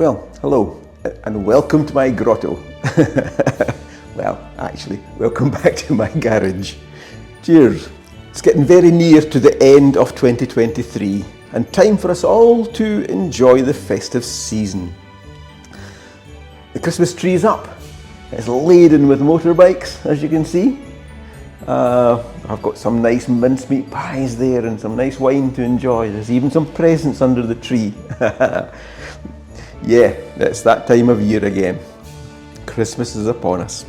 Well, hello and welcome to my grotto. Well, actually, welcome back to my garage. Cheers. It's getting very near to the end of 2023 and time for us all to enjoy the festive season. The Christmas tree is up. It's laden with motorbikes, as you can see. I've got some nice mincemeat pies there and some nice wine to enjoy. There's even some presents under the tree. Yeah, it's that time of year again. Christmas is upon us.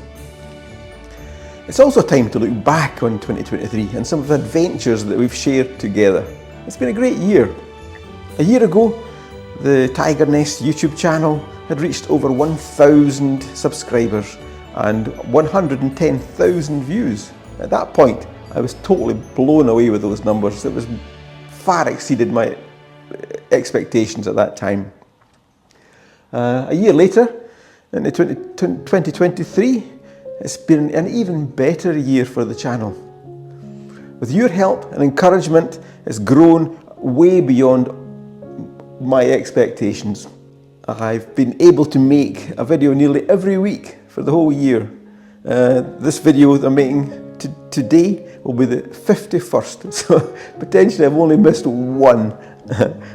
It's also time to look back on 2023 and some of the adventures that we've shared together. It's been a great year. A year ago, the Tiger Nest YouTube channel had reached over 1,000 subscribers and 110,000 views. At that point, I was totally blown away with those numbers. It was far exceeded my expectations at that time. A year later, in 2023, it's been an even better year for the channel. With your help and encouragement, it's grown way beyond my expectations. I've been able to make a video nearly every week for the whole year. This video that I'm making today will be the 51st, so potentially I've only missed one,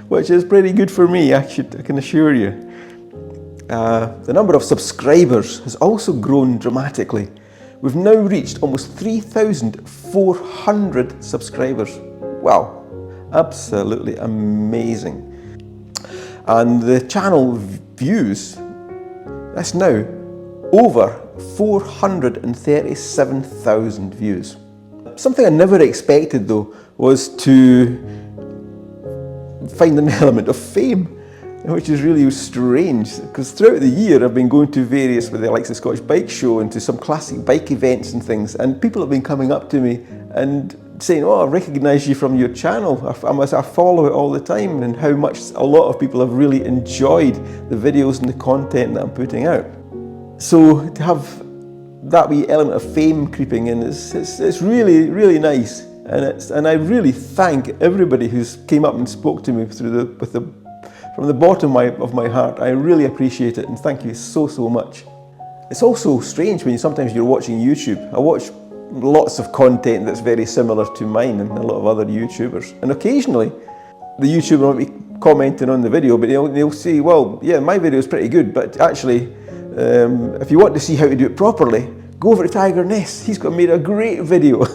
which is pretty good for me, I can assure you. The number of subscribers has also grown dramatically. We've now reached almost 3,400 subscribers. Wow, absolutely amazing. And the channel views, that's now over 437,000 views. Something I never expected though was to find an element of fame, which is really strange, because throughout the year I've been going to various, with the likes of Scottish Bike Show and to some classic bike events and things, and people have been coming up to me and saying, oh, I recognise you from your channel, I follow it all the time, and how much a lot of people have really enjoyed the videos and the content that I'm putting out. So to have that wee element of fame creeping in, it's really, really nice, and I really thank everybody who's came up and spoke to me from the bottom of my heart. I really appreciate it, and thank you so much. It's also strange when sometimes you're watching YouTube. I watch lots of content that's very similar to mine and a lot of other YouTubers, and occasionally the YouTuber might be commenting on the video, but they'll say, well, yeah, my video is pretty good, but actually if you want to see how to do it properly, go over to Tiger Nest. He's made a great video.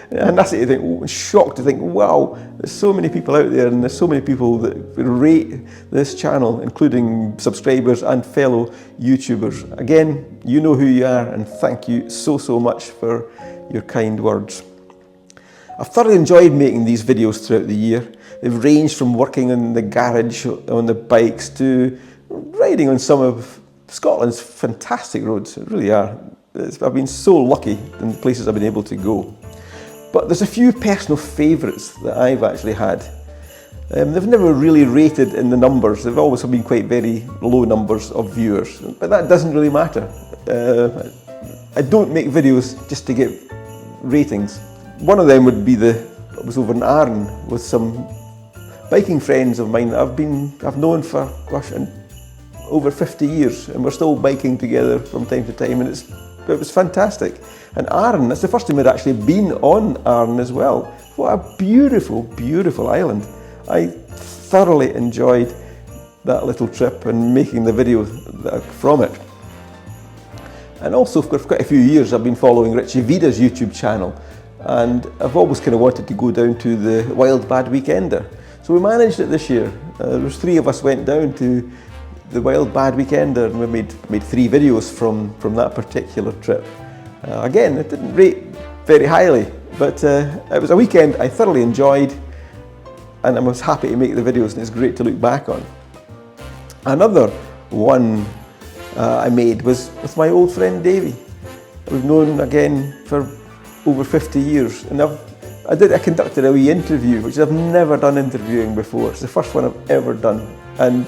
And that's it, you think, shocked to think, wow, there's so many people out there, and there's so many people that rate this channel, including subscribers and fellow YouTubers. Again, you know who you are, and thank you so much for your kind words. I've thoroughly enjoyed making these videos throughout the year. They've ranged from working in the garage on the bikes to riding on some of Scotland's fantastic roads. It really are. I've been so lucky in the places I've been able to go. But there's a few personal favourites that I've actually had. They've never really rated in the numbers. They've always been quite very low numbers of viewers, but that doesn't really matter. I don't make videos just to get ratings. One of them would be I was over in Arran with some biking friends of mine that I've known for, over 50 years, and we're still biking together from time to time, and it was fantastic. And Arran, that's the first time I'd actually been on Arran as well. What a beautiful, beautiful island. I thoroughly enjoyed that little trip and making the video from it. And also for quite a few years I've been following Richie Vida's YouTube channel, and I've always kind of wanted to go down to the Wild Bad Weekender. So we managed it this year. There was 3 of us went down to the Wild Bad Weekender, and we made 3 videos from that particular trip. Again, it didn't rate very highly, but it was a weekend I thoroughly enjoyed, and I was happy to make the videos, and it's great to look back on. Another one I made was with my old friend Davey. We've known again for over 50 years, and I conducted a wee interview, which I've never done interviewing before. It's the first one I've ever done, and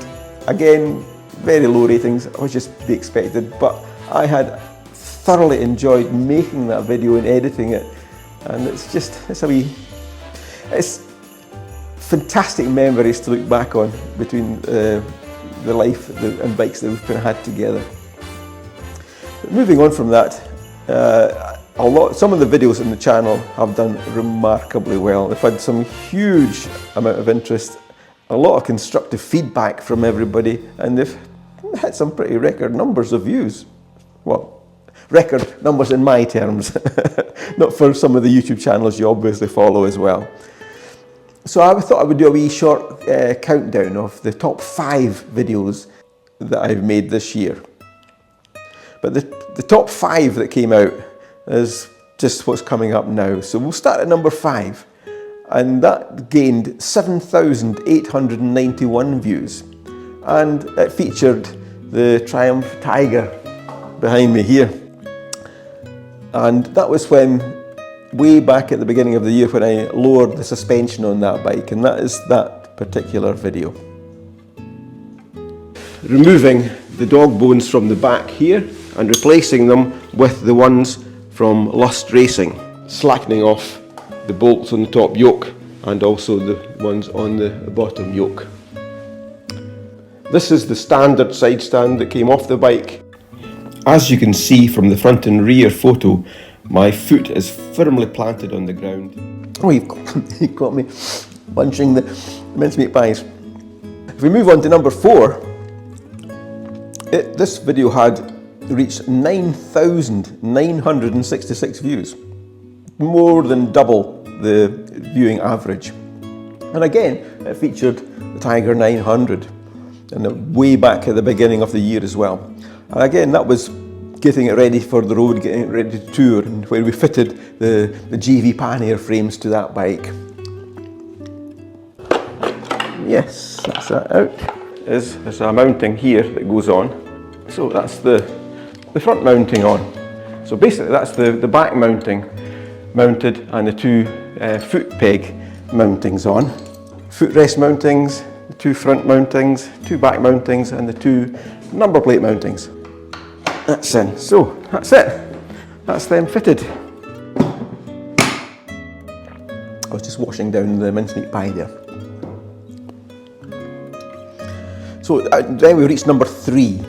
again, very low ratings, which is to be expected, but I had thoroughly enjoyed making that video and editing it, and it's fantastic memories to look back on between the life and bikes that we've kind of had together. But moving on from that, some of the videos on the channel have done remarkably well. They've had some huge amount of interest, a lot of constructive feedback from everybody, and they've had some pretty record numbers of views. Well, record numbers in my terms, not for some of the YouTube channels you obviously follow as well. So I thought I would do a wee short countdown of the top 5 videos that I've made this year. But the top 5 that came out is just what's coming up now. So we'll start at number 5, and that gained 7,891 views. And it featured the Triumph Tiger behind me here. And that was when, way back at the beginning of the year, when I lowered the suspension on that bike, and that is that particular video. Removing the dog bones from the back here and replacing them with the ones from Lust Racing, slackening off the bolts on the top yoke and also the ones on the bottom yoke. This is the standard side stand that came off the bike. As you can see from the front and rear photo, my foot is firmly planted on the ground. Oh, you've got me munching the mincemeat pies. If we move on to number 4, this video had reached 9,966 views, more than double the viewing average. And again, it featured the Tiger 900, and way back at the beginning of the year as well. And again, that was getting it ready for the road, getting it ready to tour, and where we fitted the GV pannier frames to that bike. Yes, that's that out. There's a mounting here that goes on. So that's the front mounting on. So basically that's the back mounting mounted, and the 2 foot peg mountings on. Footrest mountings, the 2 front mountings, 2 back mountings, and the 2 number plate mountings. That's in. So that's it. That's them fitted. I was just washing down the mincemeat pie there. So then we reached number 3.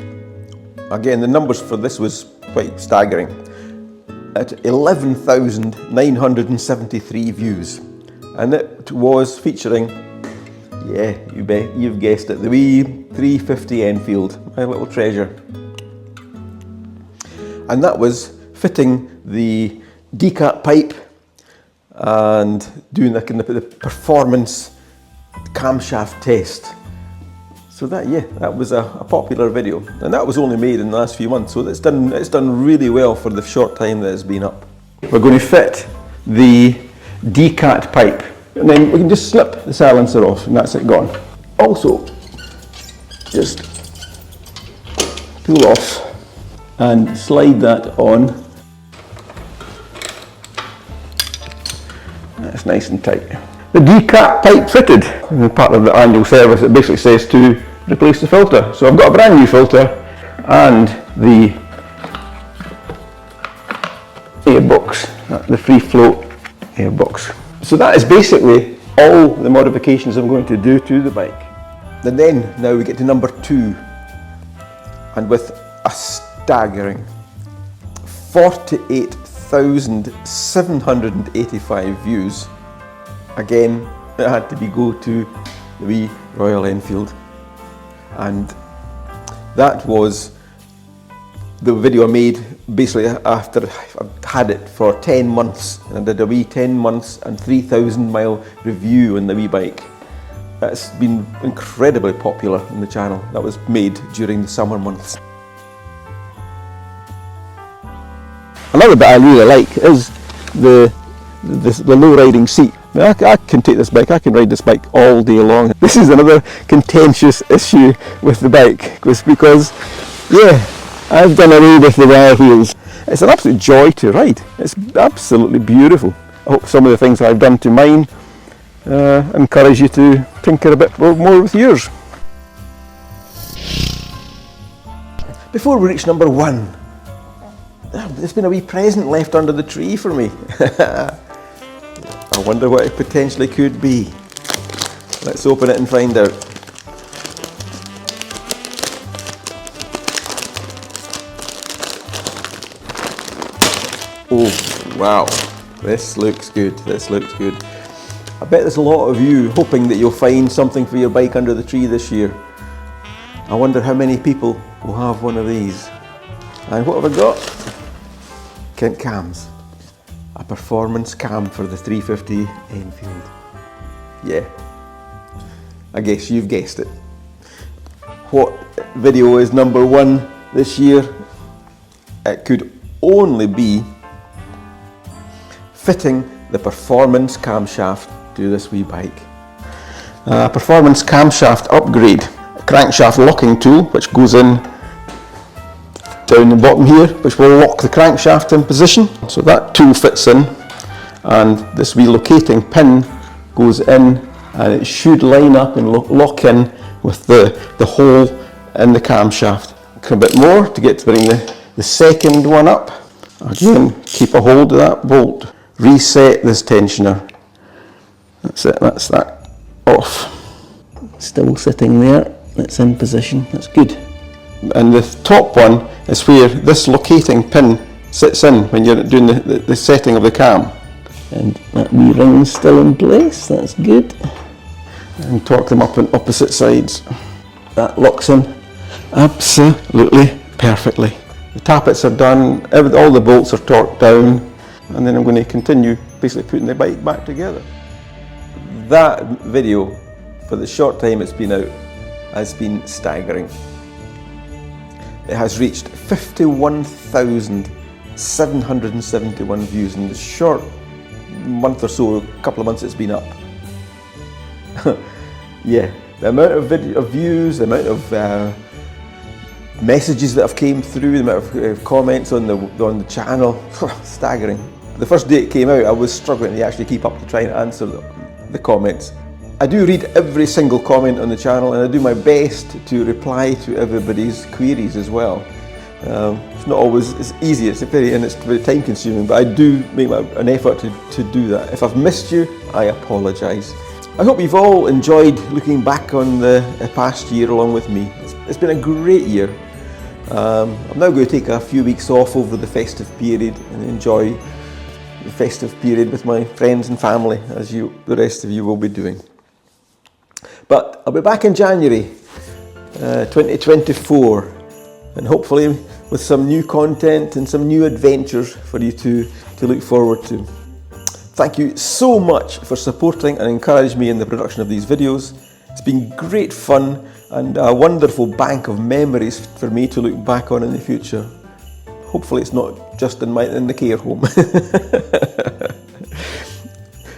Again, the numbers for this was quite staggering. At 11,973 views. And it was featuring, yeah, you've guessed it, the wee 350 Enfield, my little treasure. And that was fitting the decat pipe and doing the performance camshaft test. So that was a popular video, and that was only made in the last few months, so it's done really well for the short time that it's been up. We're going to fit the decat pipe, and then we can just slip the silencer off, and that's it gone. Also, just pull off and slide that on. That's nice and tight. The decat pipe fitted. Part of the annual service, it basically says to replace the filter. So I've got a brand new filter and the airbox, the free float airbox. So that is basically all the modifications I'm going to do to the bike. And then now we get to number 2, and with a staggering 48,785 views. Again, it had to go to the wee Royal Enfield, and that was the video I made basically after I've had it for 10 months, and I did a wee 10 months and 3,000 mile review on the wee bike. That's been incredibly popular on the channel. That was made during the summer months. Another bit I really like is the low riding seat. I can take this bike, I can ride this bike all day long. This is another contentious issue with the bike, because I've done away with the wire wheels. It's an absolute joy to ride. It's absolutely beautiful. I hope some of the things I've done to mine encourage you to tinker a bit more with yours. Before we reach number 1, there's been a wee present left under the tree for me. I wonder what it potentially could be. Let's open it and find out. Oh, wow. This looks good. This looks good. I bet there's a lot of you hoping that you'll find something for your bike under the tree this year. I wonder how many people will have one of these. And what have I got? Kent Cams. A performance cam for the 350 Enfield. Yeah, I guess you've guessed it. What video is number one this year? It could only be fitting the performance camshaft to this wee bike. Performance camshaft upgrade. Crankshaft locking tool, which goes in down the bottom here, which will lock the crankshaft in position. So that tool fits in, and this wee locating pin goes in, and it should line up and lock in with the hole in the camshaft. A bit more to get to bring the second one up. Again, keep a hold of that bolt. Reset this tensioner. That's it, that's that off. Still sitting there, it's in position, that's good. And the top one is where this locating pin sits in when you're doing the setting of the cam. And that wee ring's still in place, that's good. And torque them up on opposite sides. That locks in absolutely perfectly. The tappets are done, all the bolts are torqued down, and then I'm going to continue basically putting the bike back together. That video, for the short time it's been out, has been staggering. It has reached 51,771 views in the short month or so, a couple of months it's been up. Yeah, the amount of views, the amount of messages that have came through, the amount of comments on the channel, staggering. The first day it came out, I was struggling to actually keep up to try and answer the comments. I do read every single comment on the channel, and I do my best to reply to everybody's queries as well. It's not always as easy, it's very time consuming, but I do make an effort to do that. If I've missed you, I apologise. I hope you've all enjoyed looking back on the past year along with me. It's been a great year. I'm now going to take a few weeks off over the festive period and enjoy the festive period with my friends and family, as the rest of you will be doing. But I'll be back in January 2024, and hopefully with some new content and some new adventures for you to look forward to. Thank you so much for supporting and encouraging me in the production of these videos. It's been great fun and a wonderful bank of memories for me to look back on in the future. Hopefully it's not just in the care home.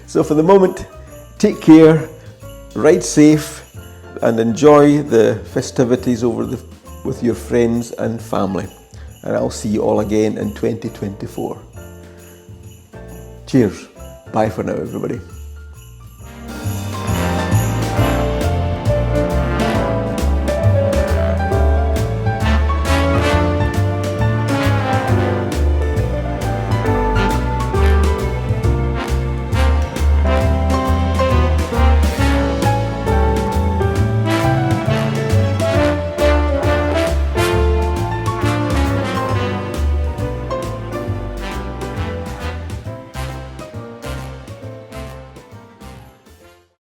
So for the moment, take care, ride safe, and enjoy the festivities with your friends and family. And I'll see you all again in 2024. Cheers. Bye for now, everybody.